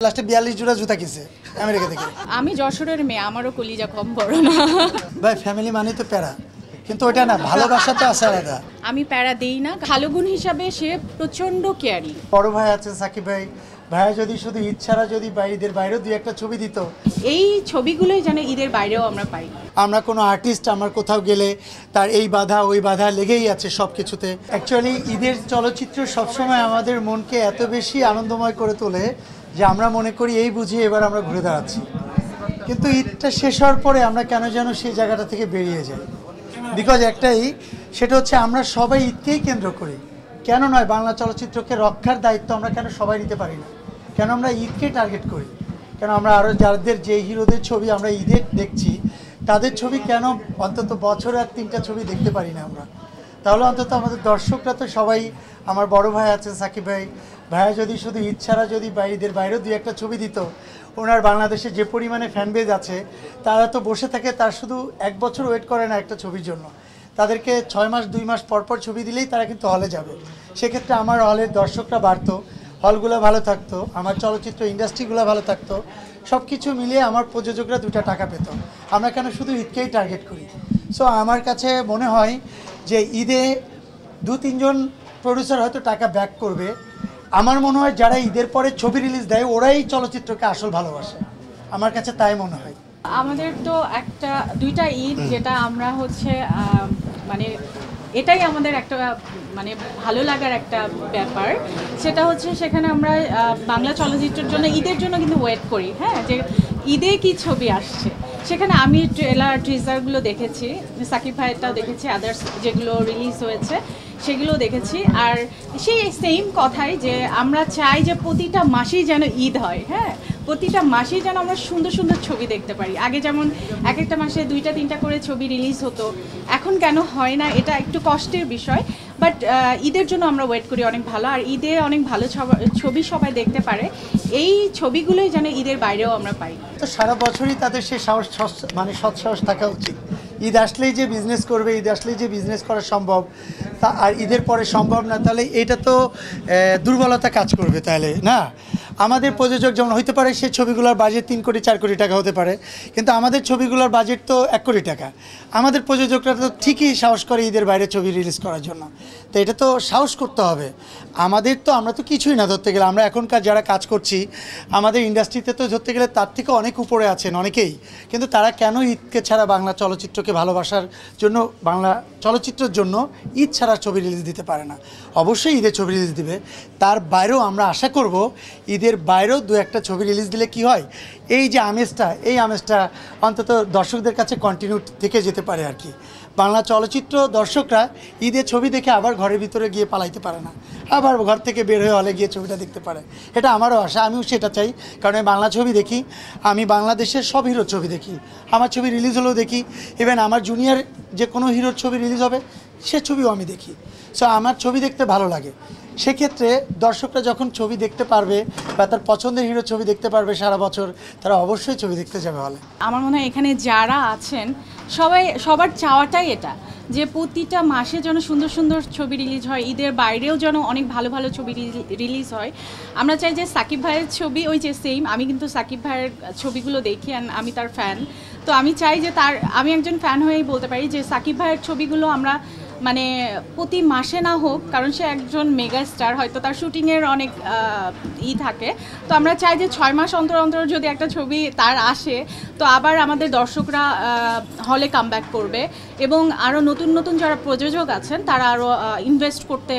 লাস্টে ৪২ জোড়া জুতা কিনছে আমেরিকা থেকে। আমি যশোরের মেয়ে, আমারও কলিজা কম বড় না। ভাই ফ্যামিলি মানে তো প্যারা, কিন্তু ওটা না, ভালোবাসা তো আছে আলাদা। আমি প্যারা দেই না, ভালো গুণ হিসাবে সে প্রচন্ড কেয়ারি। বড় ভাই আছে সাকিব ভাই, ভাইয়া যদি শুধু ঈদ ছাড়া যদি ঈদের বাইরেও দুই একটা ছবি দিত। এই ছবিগুলোই যেন ঈদের বাইরেও আমরা পাই। আমরা কোনো আর্টিস্ট আমার কোথাও গেলে তার এই বাধা ওই বাধা লেগেই আছে সব কিছুতে। অ্যাকচুয়ালি ঈদের চলচ্চিত্র সবসময় আমাদের মনকে এত বেশি আনন্দময় করে তোলে যে আমরা মনে করি এই বুঝি এবার আমরা ঘুরে দাঁড়াচ্ছি, কিন্তু ঈদটা শেষ হওয়ার পরে আমরা কেন যেন সেই জায়গাটা থেকে বেরিয়ে যাই। বিকজ একটাই, সেটা হচ্ছে আমরা সবাই ঈদকেই কেন্দ্র করি। কেন নয়, বাংলা চলচ্চিত্রকে রক্ষার দায়িত্ব আমরা কেন সবাই নিতে পারি না? কেন আমরা ঈদকে টার্গেট করি? কেন আমরা আরও যাদের যে হিরোদের ছবি আমরা ঈদে দেখছি তাদের ছবি কেন অন্তত বছরে আর 3টা ছবি দেখতে পারি না আমরা? তাহলে অন্তত আমাদের দর্শকরা তো সবাই, আমার বড় ভাই আছেন সাকিব ভাই, ভাইয়া যদি শুধু ঈদ ছাড়া যদি ঈদের বাইরেও দুই একটা ছবি দিত, ওনার বাংলাদেশে যে পরিমাণে ফ্যানবেজ আছে তারা তো বসে থাকে, তার শুধু 1 বছর ওয়েট করে না একটা ছবির জন্য। তাদেরকে 6 মাস 2 মাস পরপর ছবি দিলেই তারা কিন্তু হলে যাবে। সেক্ষেত্রে আমার হলের দর্শকরা বাড়তো, হলগুলো ভালো থাকতো, আমার চলচ্চিত্র ইন্ডাস্ট্রিগুলো ভালো থাকতো, সব কিছু মিলিয়ে আমার প্রযোজকরা 2টা টাকা পেত। আমরা কেন শুধু ঈদকেই টার্গেট করি? সো আমার কাছে মনে হয় যে ঈদে 2-3 জন প্রডিউসার হয়তো টাকা ব্যাক করবে। আমার মনে হয় যারা ঈদের পরে ছবি রিলিজ দেয় ওরাই চলচ্চিত্রকে আসল ভালোবাসে, আমার কাছে তাই মনে হয়। আমাদের তো দুইটা ঈদ যেটা আমরা হচ্ছে মানে এটাই আমাদের একটা মানে ভালো লাগার একটা ব্যাপার। সেটা হচ্ছে সেখানে আমরা বাংলা চলচ্চিত্রের জন্য ঈদের জন্য কিন্তু ওয়েট করি, হ্যাঁ, যে ঈদে কি ছবি আসছে। সেখানে আমি ট্রিজারগুলো দেখেছি, সাকিব ভাইয়েরটাও দেখেছি, আদার্স যেগুলো রিলিজ হয়েছে সেগুলো দেখেছি। আর সেই সেম কথাই যে আমরা চাই যে প্রতিটা মাসেই যেন ঈদ হয়, হ্যাঁ, প্রতিটা মাসেই যেন আমরা সুন্দর সুন্দর ছবি দেখতে পারি। আগে যেমন এক একটা মাসে 2টা-3টা করে ছবি রিলিজ হতো, এখন কেন হয় না, এটা একটু কষ্টের বিষয়। বাট ঈদের জন্য আমরা ওয়েট করি অনেক ভালো, আর ঈদে অনেক ভালো ছবি সবাই দেখতে পারে। এই ছবিগুলোই যেন ঈদের বাইরেও আমরা পাই। তো সারা বছরই তাদের সে সাহস, মানে সৎসাহস থাকা উচিত। ঈদ আসলেই যে বিজনেস করবে, ঈদ আসলেই যে বিজনেস করা সম্ভব তা, আর ঈদের পরে সম্ভব না, তাহলে এটা তো দুর্বলতা কাজ করবে। তাহলে না, আমাদের প্রযোজক যেমন হইতে পারে সে ছবিগুলোর বাজেট 3 কোটি 4 কোটি টাকা হতে পারে, কিন্তু আমাদের ছবিগুলোর বাজেট তো 1 কোটি টাকা। আমাদের প্রযোজকরা তো ঠিকই সাহস করে ঈদের বাইরে ছবি রিলিজ করার জন্য। তো এটা তো সাহস করতে হবে আমাদের। তো আমরা তো কিছুই না ধরতে গেলে, আমরা এখনকার যারা কাজ করছি আমাদের ইন্ডাস্ট্রিতে তো ধরতে গেলে তার থেকে অনেক উপরে আছেন অনেকেই, কিন্তু তারা কেন ঈদকে ছাড়া বাংলা চলচ্চিত্রকে ভালোবাসার জন্য, বাংলা চলচ্চিত্রের জন্য ঈদ ছাড়া ছবি রিলিজ দিতে পারে না? অবশ্যই ঈদের ছবি রিলিজ দিবে, তার বাইরেও আমরা আশা করব ঈদের বাইরেও 2-একটা ছবি রিলিজ দিলে কি হয়, এই যে আমেজটা, এই আমেজটা অন্তত দর্শকদের কাছে কন্টিনিউ থেকে যেতে পারে আর কি। বাংলা চলচ্চিত্র দর্শকরা ঈদের ছবি দেখে আবার ঘরের ভিতরে গিয়ে পালাইতে পারে না, আবার ঘর থেকে বের হয়ে হলে গিয়ে ছবিটা দেখতে পারে। এটা আমারও আশা, আমিও সেটা চাই। কারণ আমি বাংলা ছবি দেখি, আমি বাংলাদেশের সব হিরোর ছবি দেখি, আমার ছবি রিলিজ হলেও দেখি, ইভেন আমার জুনিয়র যে কোনো হিরোর ছবি রিলিজ হবে সে ছবিও আমি দেখি। সো আমার ছবি দেখতে ভালো লাগে। সেক্ষেত্রে দর্শকরা যখন ছবি দেখতে পারবে বা তার পছন্দের হিরো ছবি দেখতে পারবে সারা বছর, তারা অবশ্যই ছবি দেখতে যাবে হলে। আমার মনে হয় এখানে যারা আছেন সবার চাওয়াটাই এটা, যে প্রতিটা মাসে যেন সুন্দর সুন্দর ছবি রিলিজ হয়, ঈদের বাইরেও যেন অনেক ভালো ভালো ছবি রিলিজ হয়। আমরা চাই যে সাকিব ভাইয়ের ছবি, ওই যে সেম, আমি কিন্তু সাকিব ভাইয়ের ছবিগুলো দেখি, আমি তার ফ্যান। তো আমি চাই যে আমি একজন ফ্যান হয়েই বলতে পারি যে সাকিব ভাইয়ের ছবিগুলো আমরা মানে প্রতি মাসে না হোক, কারণ সে একজন মেগা স্টার, হয়তো তার শুটিংয়ের অনেক থাকে। তো আমরা চাই যে 6 মাস অন্তর অন্তর যদি একটা ছবি তার আসে, তো আবার আমাদের দর্শকরা হলে কামব্যাক করবে, এবং আরও নতুন নতুন যারা প্রযোজক আছেন তারা আরও ইনভেস্ট করতে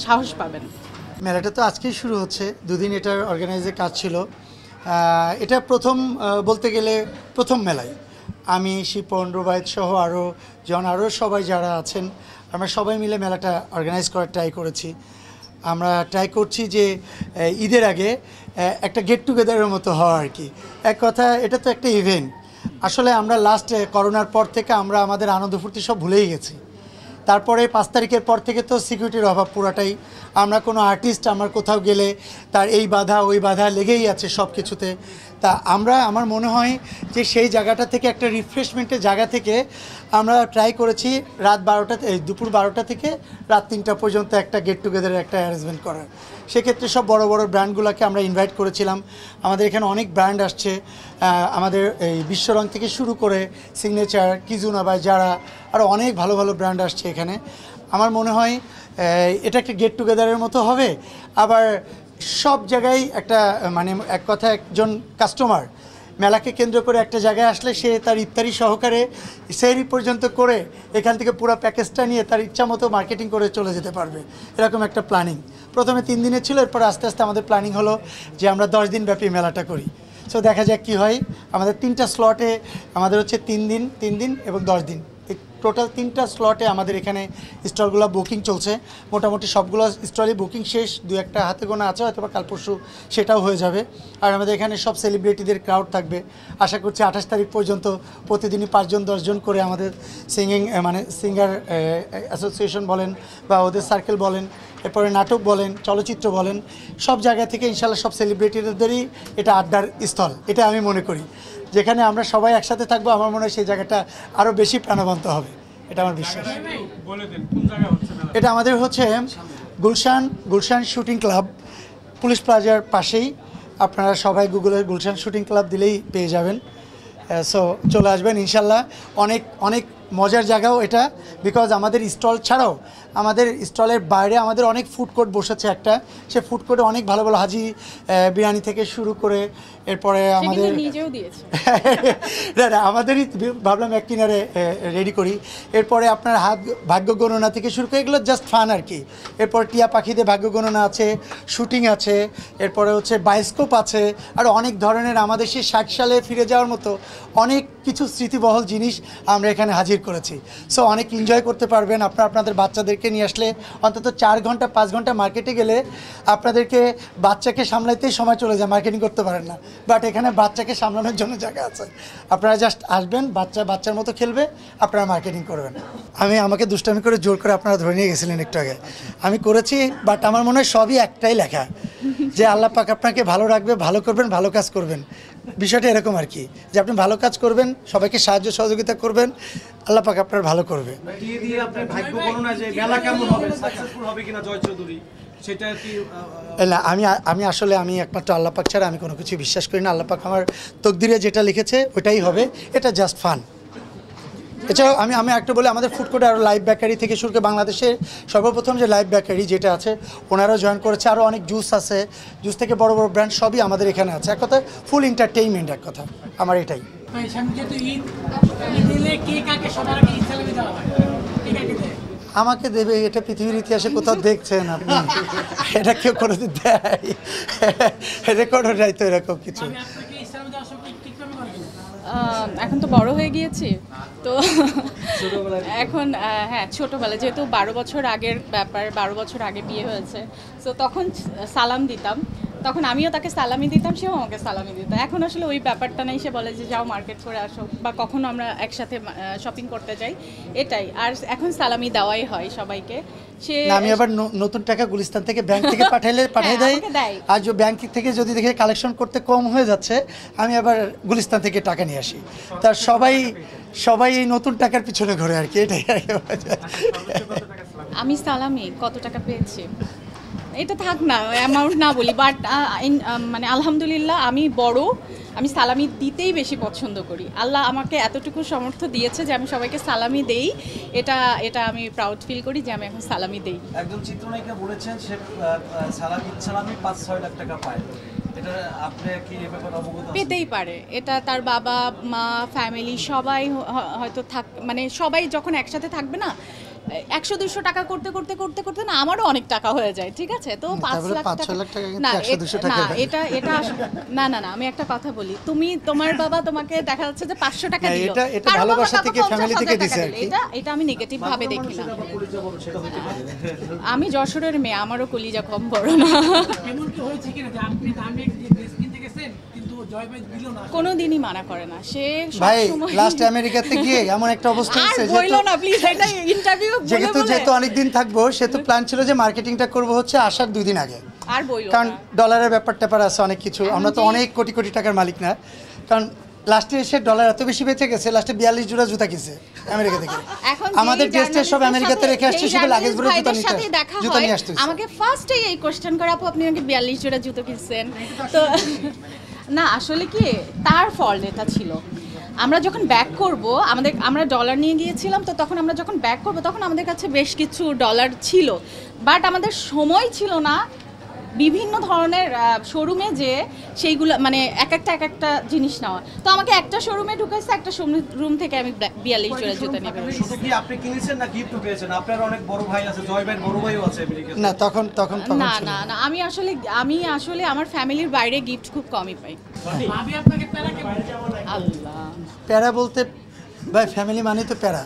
সাহস পাবেন। মেলাটা তো আজকেই শুরু হচ্ছে, 2 দিন এটার অর্গানাইজের কাজ ছিল। এটা প্রথম, বলতে গেলে প্রথম মেলায় আমি, শিপন, রুবায়েত সহ আরও সবাই যারা আছেন, আমরা সবাই মিলে মেলাটা অর্গানাইজ করার ট্রাই করেছি। আমরা ট্রাই করছি যে ঈদের আগে একটা গেট টুগেদারের মতো হওয়া আর কি। এক কথা, এটা তো একটা ইভেন্ট। আসলে আমরা লাস্ট করোনার পর থেকে আমরা আমাদের আনন্দ ফুর্তি সব ভুলেই গেছি। তারপরে 5 তারিখের পর থেকে তো সিকিউরিটির অভাব পুরাটাই। আমরা কোনো আর্টিস্ট আমার কোথাও গেলে তার এই বাধা ওই বাধা লেগেই আছে সব কিছুতে। তা আমার মনে হয় যে সেই জায়গাটা থেকে একটা রিফ্রেশমেন্টের জায়গা থেকে আমরা ট্রাই করেছি রাত 12টা দুপুর 12টা থেকে রাত 3টা পর্যন্ত একটা গেট টুগেদারের একটা অ্যারেঞ্জমেন্ট করার। সেক্ষেত্রে সব বড় বড় ব্র্যান্ডগুলোকে আমরা ইনভাইট করেছিলাম। আমাদের এখানে অনেক ব্র্যান্ড আসছে, আমাদের এই বিশ্বরং থেকে শুরু করে সিগনেচার, কিজুনা বাই যারা, আরও অনেক ভালো ভালো ব্র্যান্ড আসছে এখানে। আমার মনে হয় এটা একটা গেট টুগেদারের মতো হবে। আবার সব জায়গায় একটা মানে এক কথা একজন কাস্টমার মেলাকে কেন্দ্র করে একটা জায়গায় আসলে সে তার ইফতারি সহকারে সেহরি পর্যন্ত করে এখান থেকে পুরো প্যাকেজটা নিয়ে তার ইচ্ছা মতো মার্কেটিং করে চলে যেতে পারবে, এরকম একটা প্ল্যানিং। প্রথমে 3 দিনের ছিল, এরপর আস্তে আস্তে আমাদের প্ল্যানিং হলো যে আমরা 10 দিন ব্যাপী মেলাটা করি। সো দেখা যাক কী হয়। আমাদের 3টা স্লটে আমাদের হচ্ছে 3 দিন এবং 10 দিন, টোটাল 3টা স্লটে আমাদের এখানে স্টলগুলো বুকিং চলছে। মোটামুটি সবগুলো স্টলই বুকিং শেষ, 2-1টা হাতে গোনা আছে, হয়তো বা কাল পরশু সেটাও হয়ে যাবে। আর আমাদের এখানে সব সেলিব্রিটিদের ক্রাউড থাকবে। আশা করছি 28 তারিখ পর্যন্ত প্রতিদিনই 5-10 জন করে আমাদের সিঙ্গার অ্যাসোসিয়েশন বলেন বা ওদের সার্কেল বলেন, এরপরে নাটক বলেন, চলচ্চিত্র বলেন, সব জায়গা থেকে ইনশাল্লাহ সব সেলিব্রিটিদেরই এটা আড্ডার স্থল, এটা আমি মনে করি। যেখানে আমরা সবাই একসাথে থাকবো, আমার মনে হয় সেই জায়গাটা আরও বেশি প্রাণবন্ত হবে, এটা আমার বিশ্বাস। এটা আমাদের হচ্ছে গুলশান শুটিং ক্লাব, পুলিশ প্লাজার পাশেই। আপনারা সবাই গুগলে গুলশান শুটিং ক্লাব দিলেই পেয়ে যাবেন। সো চলে আসবেন ইনশাল্লাহ। অনেক মজার জায়গাও এটা, বিকজ আমাদের স্টল ছাড়াও আমাদের স্টলের বাইরে আমাদের অনেক ফুড কোর্ট বসেছে একটা। সে ফুড কোর্টে অনেক ভালো ভালো হাজি বিরিয়ানি থেকে শুরু করে, এরপরে আমাদের নিজেও দিয়েছে আমাদেরই ভাবলাম এক কিনারে রেডি করি। এরপরে আপনার ভাগ্য গণনা থেকে শুরু করে, এগুলো জাস্ট ফান আর কি। এরপর টিয়া পাখিতে ভাগ্য গণনা আছে, শুটিং আছে, এরপরে হচ্ছে বায়োস্কোপ আছে, আর অনেক ধরনের আমাদের সেই 60 সালে ফিরে যাওয়ার মতো অনেক কিছু স্মৃতিবহল জিনিস আমরা এখানে হাজির করেছি। সো অনেক এনজয় করতে পারবেন। আপনাদের বাচ্চাদেরকে নিয়ে আসলে অন্তত 4-5 ঘন্টা মার্কেটে গেলে আপনাদেরকে বাচ্চাকে সামলাইতেই সময় চলে যায়, মার্কেটিং করতে পারেন না। বাট এখানে বাচ্চাকে সামলানোর জন্য জায়গা আছে। আপনারা জাস্ট আসবেন, বাচ্চার মতো খেলবে, আপনারা মার্কেটিং করবেন। আমাকে দুষ্টামি করে জোর করে আপনারা ধরে নিয়ে গেছিলেন একটু আগে, আমি করেছি। বাট আমার মনে হয় সবই একটাই লেখা, যে আল্লাহ পাক আপনাকে ভালো রাখবে, ভালো করবেন, ভালো কাজ করবেন। বিষয়টা এরকম আর কি, যে আপনি ভালো কাজ করবেন, সবাইকে সাহায্য সহযোগিতা করবেন, আল্লাহ পাক আপনার ভালো করবে। আমি আসলে একমাত্র আল্লাহ পাক ছাড়া আমি কোনো কিছু বিশ্বাস করি না। আল্লাহ পাক আমার তকদিরে যেটা লিখেছে ওইটাই হবে, এটা জাস্ট ফান। এছাড়াও আমি একটা বলি, আমাদের ফুড কোর্টে আরও লাইভ বেকারি থেকে শুরু করে বাংলাদেশের সর্বপ্রথম যে লাইভ বেকারি যেটা আছে ওনারাও জয়েন করেছে। আরও অনেক জুস আছে, জুস থেকে বড় বড় ব্র্যান্ড সবই আমাদের এখানে আছে। এক কথা ফুল এন্টারটেইনমেন্ট, এক কথা আমার এটাই। আমাকে দেবে, এটা পৃথিবীর ইতিহাসে কোথাও দেখছেন আপনি? এটা কেউ কোনোদিন দেয়? রেকর্ডও নাই তো এরকম কিছু। এখন তো বড় হয়ে গিয়েছি, তো এখন হ্যাঁ ছোটোবেলায়, যেহেতু 12 বছর আগের ব্যাপার, 12 বছর আগে বিয়ে হয়েছে, তো তখন সালাম দিতাম, তখন আমিও তাকে সালামি দিতাম, সেও আমাকে সালামি দিত। এখন আসলে ওই ব্যাপারটা নেই, সে বলে যে যাও মার্কেট করে আসো, বা কখনো আমরা একসাথে শপিং করতে যাই, এটাই। আর এখন সালামি দেওয়াই হয় সবাইকে। সে আমি আবার নতুন টাকা গুলিস্তান থেকে ব্যাংক থেকে পাঠিয়ে দেয়। আর যে ব্যাংক থেকে যদি দেখে কালেকশন করতে কম হয়ে যাচ্ছে, আমি আবার গুলিস্তান থেকে টাকা নিয়ে আসি। তার সবাই এই নতুন টাকার পিছনে ঘোরে আর কি, এটাই। আমি সালামি কত টাকা পেয়েছি এটা থাক না, অ্যামাউন্ট না বলি, বাট মানে আলহামদুলিল্লাহ আমি সালামি দিতেই বেশি পছন্দ করি। আল্লাহ আমাকে এতটুকু সামর্থ্য দিয়েছে যে আমি সবাইকে সালামি দেই, এটা আমি প্রাউড ফিল করি যে আমি এখন সালামি দেই। একজন চিত্রনায়িকা বলেছেন সে সালামি 5-6 লাখ টাকা পায়, এটা আপনি কি এই ব্যাপারে অবগত আছেন? পেতেই পারে, এটা তার বাবা মা ফ্যামিলি সবাই হয়তো মানে সবাই যখন একসাথে থাকবে না, 100-200 টাকা করতে করতে করতে করতে না আমারও অনেক টাকা হয়ে যায়, ঠিক আছে? তো 5 লাখ টাকা না, এটা না না না, আমি একটা কথা বলি, তোমার বাবা তোমাকে দেখা যাচ্ছে যে 500 টাকা দিল, এটা ভালোবাসা থেকে ফ্যামিলি থেকে দিছে আর কি। এটা আমি নেগেটিভ ভাবে দেখি না। আমি যশোরের মেয়ে, আমারও কলিজা কম বড় না। এমন কি হয়েছে কিনা যে আপনি দামে ড্রেস কিনতে গেছেন কিন্তু কোনোদিনই মানা করে না সে ভাই সবসময় লাস্ট আমেরিকাতে গিয়ে এমন একটা অবস্থা আর হয়েছে বইলো না প্লিজ এটা ইন্টারভিউ যেহেতু অনেকদিন থাকবো সেহেতু প্ল্যান ছিল যে মার্কেটিংটা করব হচ্ছে আসার 2 দিন আগে, আর বইলো কারণ না ডলারের ব্যাপার ট্যাপার আছে অনেক কিছু, আমরা তো যে- অনেক কোটি কোটি টাকার মালিক না, কারণ লাস্টে এসে ডলার এত বেশি বেঁচে গেছে, লাস্টে 42 জোড়া জুতা কিনছে আমেরিকা থেকে। এখন আমাদের গেস্টের সব আমেরিকাতে রেখে আসছে, শুধু লাগেজ ভরে জুতা নিয়ে আসতে হয়েছে। আমাকে ফার্স্টেই এই কোশ্চেন করে আপু আপনি নাকি 42 জোড়া জুতো কিনছেন তো না আসলে কি তার ফল্ট এটা ছিল। আমরা যখন ব্যাক করব আমরা ডলার নিয়ে গিয়েছিলাম, তো তখন আমরা যখন ব্যাক করব তখন আমাদের কাছে বেশ কিছু ডলার ছিল, বাট আমাদের সময় ছিল না বিভিন্ন ধরনের শোরুমে যে সেইগুলো মানে এক একটা জিনিস নেওয়া। তো আমাকে একটা শোরুমে ঢুকাইছে, একটা শোরুম থেকে আমি 42 জোড়া জুতো নিয়ে বেরোছি। শুধু কি আপনি কিনেছেন না গিফট পেয়েছেন? আপনার অনেক বড় ভাই আছে, জয় ভাইয়ের বড় ভাইও আছে আমেরিকাতে। না তখন না ছিল না না আমি আসলে আমার ফ্যামিলির বাইরে গিফট খুব কমই পাই। আল্লাহ প্যারা বলতে ভাই ফ্যামিলি মানে তো প্যারা,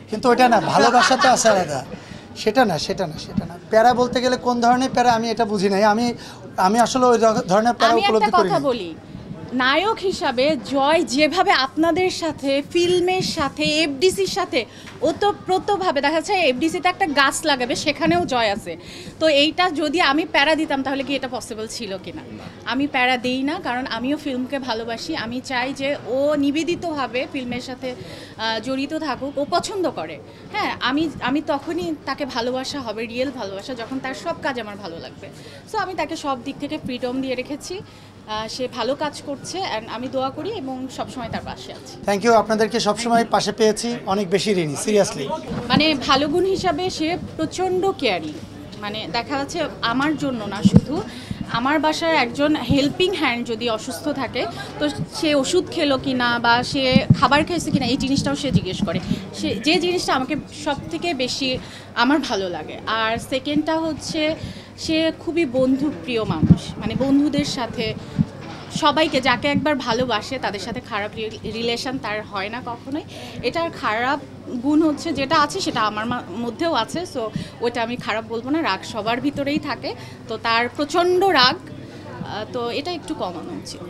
কিন্তু ওটা না, ভালোবাসা তো আছে আলাদা, সেটা না প্যারা বলতে গেলে কোন ধরনের প্যারা আমি এটা বুঝি নাই, আমি আসলে ওই ধরনের প্যারা আমি একটা উপলব্ধি করি কথা না। বলি, নায়ক হিসাবে জয় যেভাবে আপনাদের সাথে ফিল্মের সাথে এফডিসির সাথে ওতপ্রোতভাবে দেখা যাচ্ছে এফডিসিতে একটা গাছ লাগাবে সেখানেও জয় আছে, তো এইটা যদি আমি প্যারা দিতাম তাহলে কি এটা পসিবল ছিল কিনা? আমি প্যারা দেই না, কারণ আমিও ফিল্মকে ভালোবাসি, আমি চাই যে ও নিবেদিতভাবে ফিল্মের সাথে জড়িত থাকুক, ও পছন্দ করে। হ্যাঁ আমি তখনই তাকে ভালোবাসা হবে, রিয়েল ভালোবাসা, যখন তার সব কাজ আমার ভালো লাগবে। সো আমি তাকে সব দিক থেকে ফ্রিডম দিয়ে রেখেছি, সে ভালো কাজ করছে অ্যান্ড আমি দোয়া করি এবং সবসময় তার পাশে আছি। থ্যাংক ইউ, আপনাদেরকে সবসময় পাশে পেয়েছি, অনেক বেশি ঋণী সিরিয়াসলি। মানে ভালো গুণ হিসাবে সে প্রচণ্ড কেয়ারিং, মানে দেখা যাচ্ছে আমার জন্য না, শুধু আমার বাসার একজন হেল্পিং হ্যান্ড যদি অসুস্থ থাকে তো সে ওষুধ খেলো কি না বা সে খাবার খেয়েছে কি না এই জিনিসটাও সে জিজ্ঞেস করে, সে যে জিনিসটা আমাকে সব থেকে বেশি আমার ভালো লাগে। আর সেকেন্ডটা হচ্ছে সে খুবই বন্ধুপ্রিয় মানুষ, মানে বন্ধুদের সাথে সবাইকে যাকে একবার ভালোবাসে তাদের সাথে খারাপ রিলেশন তার হয় না কখনোই। এটার খারাপ গুণ হচ্ছে যেটা আছে সেটা আমার মধ্যেও আছে, সো ওটা আমি খারাপ বলবো না, রাগ সবার ভিতরেই থাকে, তো তার প্রচণ্ড রাগ, তো এটা একটু কমানো উচিত।